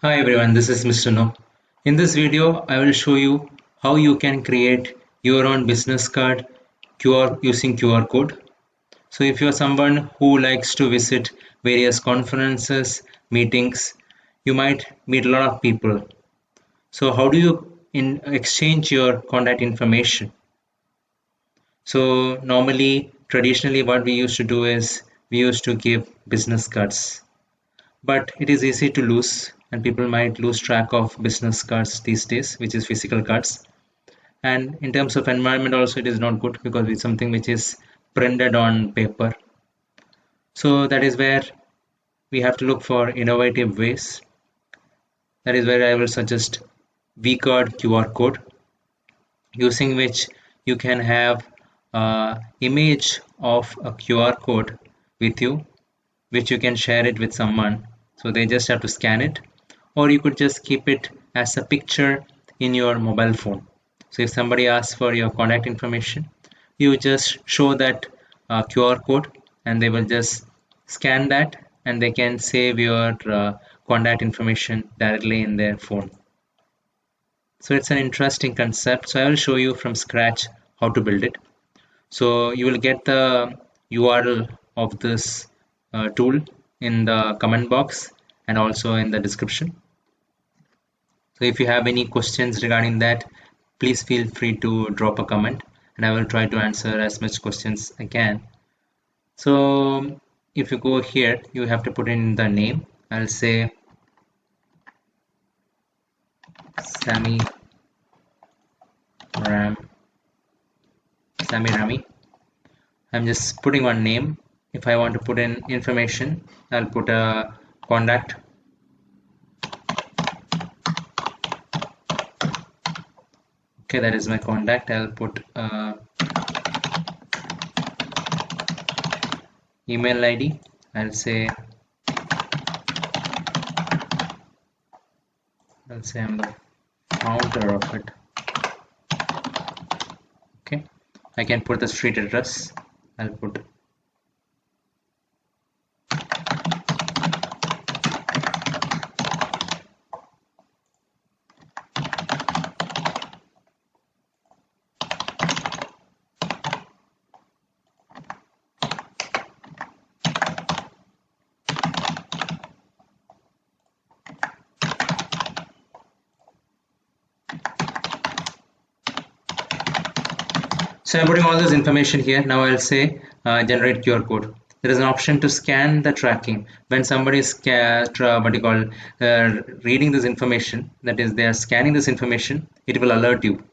Hi everyone, this is Mr. No. In this video, I will show you how you can create your own business card using QR code. So if you're someone who likes to visit various conferences, meetings, you might meet a lot of people. So how do you exchange your contact information? So normally, traditionally, what we used to do is we used to give business cards. But it is easy to lose, and people might lose track of business cards these days, which is physical cards. And in terms of environment, also it is not good because it's something which is printed on paper. So that is where we have to look for innovative ways. That is where I will suggest vCard QR code, using which you can have image of a QR code with you, which you can share it with someone. So they just have to scan it, or you could just keep it as a picture in your mobile phone. So if somebody asks for your contact information, you just show that QR code and they will just scan that and they can save your contact information directly in their phone. So it's an interesting concept. So I will show you from scratch how to build it. So you will get the URL of this tool in the comment box and also in the description. So if you have any questions regarding that, please feel free to drop a comment and I will try to answer as much questions I can. So if you go here, you have to put in the name. I'll say Sammy Ram, Sammy Rami. I'm just putting one name. If I want to put in information, I'll put a contact. Okay, that is my contact. I'll put email ID. I'll say I'm the founder of it. Okay, I can put the street address. I'll put So I'm putting all this information here. Now I'll say generate QR code. There is an option to scan the tracking. When somebody is reading this information, that is they are scanning this information, it will alert you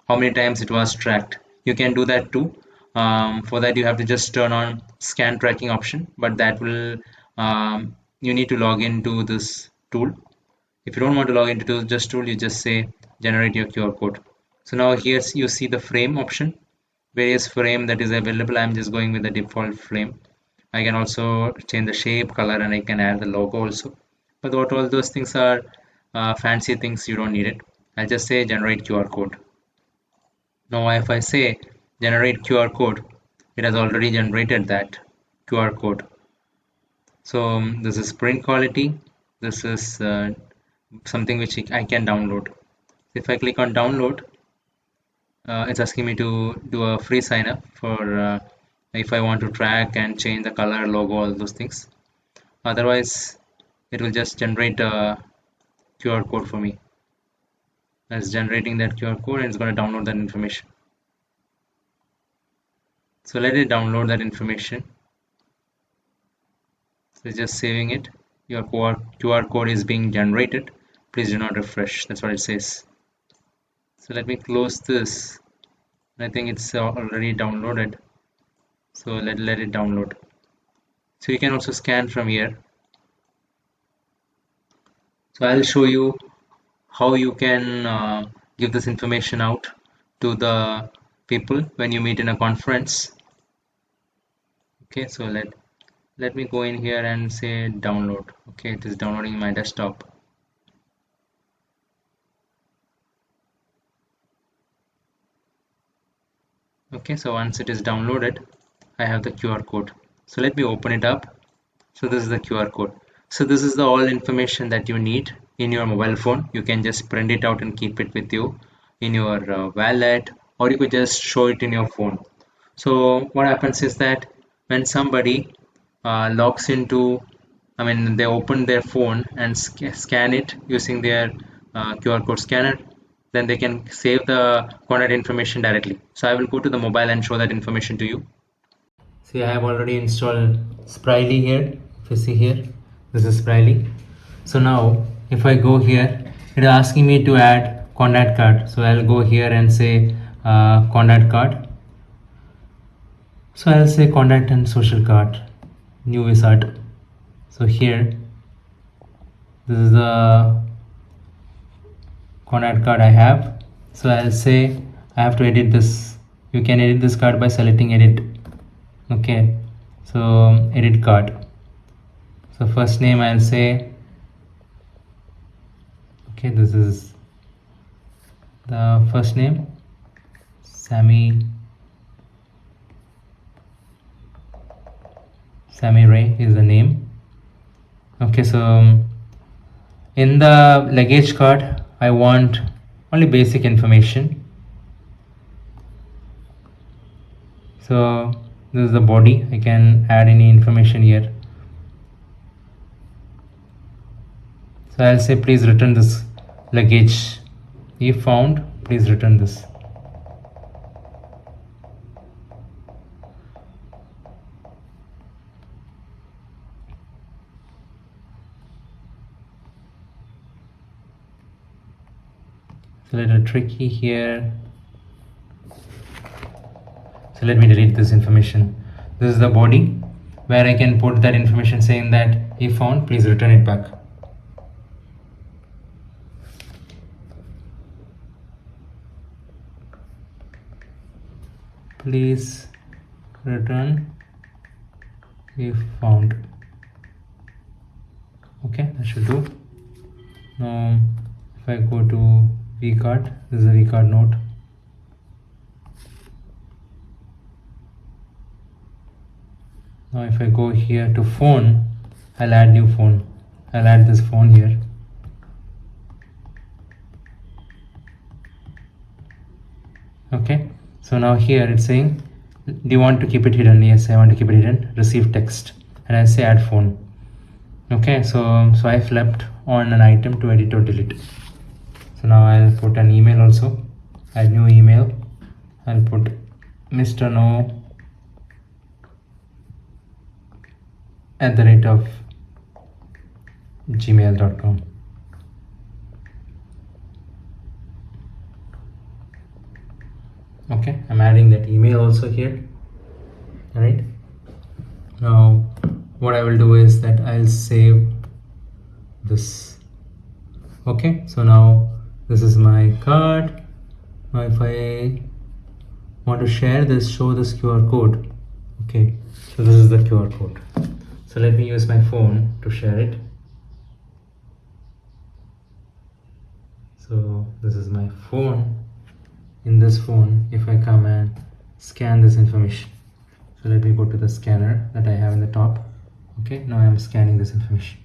how many times it was tracked. You can do that too. For that you have to just turn on scan tracking option, but that will you need to log into this tool. If you don't want to log into this tool, you just say generate your QR code. So now here you see the frame option, various frame that is available. I'm just going with the default frame. I can also change the shape, color, and I can add the logo also. But what all those things are fancy things, you don't need it. I'll just say generate QR code. Now if I say generate QR code, it has already generated that QR code. So this is print quality. This is something which I can download. If I click on download, it's asking me to do a free sign up for if I want to track and change the color, logo, all those things. Otherwise, it will just generate a QR code for me. It's generating that QR code and it's going to download that information. So let it download that information. So it's just saving it. Your QR code is being generated. Please do not refresh. That's what it says. So let me close this. I think it's already downloaded. So let it download. So you can also scan from here. So I'll show you how you can give this information out to the people when you meet in a conference. Okay, so let me go in here and say download. Okay, it is downloading my desktop. Okay, so once it is downloaded, I have the QR code. So let me open it up. So this is the QR code. So this is the all information that you need in your mobile phone. You can just print it out and keep it with you in your wallet, or you could just show it in your phone. So what happens is that when somebody logs into, I mean, they open their phone and scan it using their QR code scanner, then they can save the contact information directly. So I will go to the mobile and show that information to you. See, I have already installed Sprily here. If you see here, this is Sprily. So now if I go here, it is asking me to add contact card. So I'll go here and say contact card. So I'll say contact and social card, new wizard. So here, this is the contact card I have. So I'll say I have to edit this. You can edit this card by selecting edit. Okay, so edit card. So first name I'll say, okay, this is the first name, Sammy Ray is the name. Okay, so in the luggage card I want only basic information. So this is the body. I can add any information here. So I'll say please return this luggage. If found, please return this. It's a little tricky here. So let me delete this information. This is the body where I can put that information saying that if found, please return it back. Please return if found. Okay, that should do. Now if I go to vcard, this is a vcard note. Now if I go here to phone, I'll add new phone. I'll add this phone here. Okay, so now here it's saying, do you want to keep it hidden? Yes, I want to keep it hidden. Receive text, and I say add phone. Okay, so I flipped on an item to edit or delete. So now I'll put an email also. Add new email. I'll put Mr. No @gmail.com. Okay, I'm adding that email also here. All right, now what I will do is that I'll save this. Okay, so now this is my card. Now if I want to share this, show this QR code. Okay, so this is the QR code. So let me use my phone to share it. So this is my phone. In this phone, if I come and scan this information, so let me go to the scanner that I have in the top. Okay, now I am scanning this information.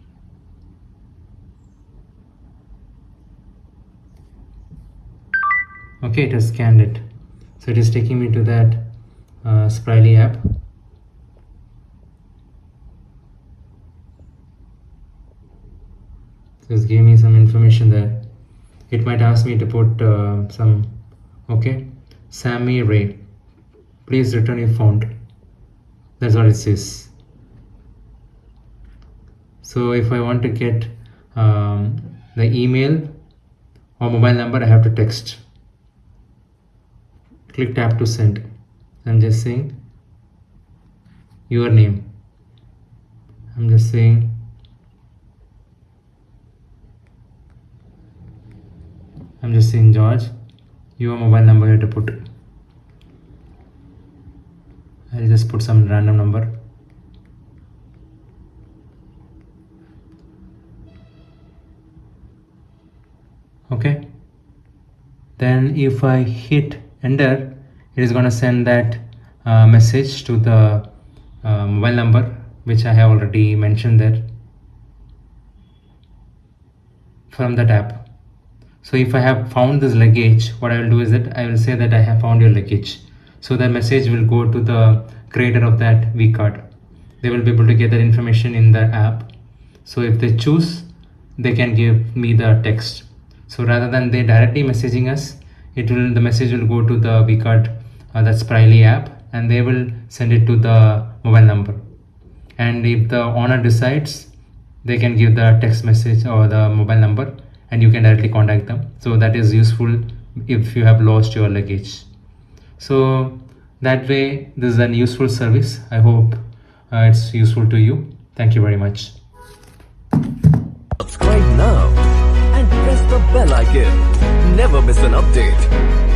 Okay, it has scanned it. So it is taking me to that Sprily app. So it's giving me some information there. It might ask me to put some, okay, Sammy Ray, please return if found. That's what it says. So if I want to get the email or mobile number, I have to text. Click tap to send. I'm just saying your name. I'm just saying George. Your mobile number you have to put. I'll just put some random number. Okay, then if I hit enter, it is going to send that message to the mobile number which I have already mentioned there. from that app. So if I have found this luggage, what I will do is that I will say that I have found your luggage. So that message will go to the creator of that V card. They will be able to get that information in the app. So if they choose, they can give me the text. So rather than they directly messaging us, the message will go to the V card, that's Spryly app, and they will send it to the mobile number. And if the owner decides, they can give the text message or the mobile number, and you can directly contact them. So that is useful if you have lost your luggage. So that way, this is an useful service. I hope it's useful to you. Thank you very much. Subscribe now and press the bell icon. Never miss an update.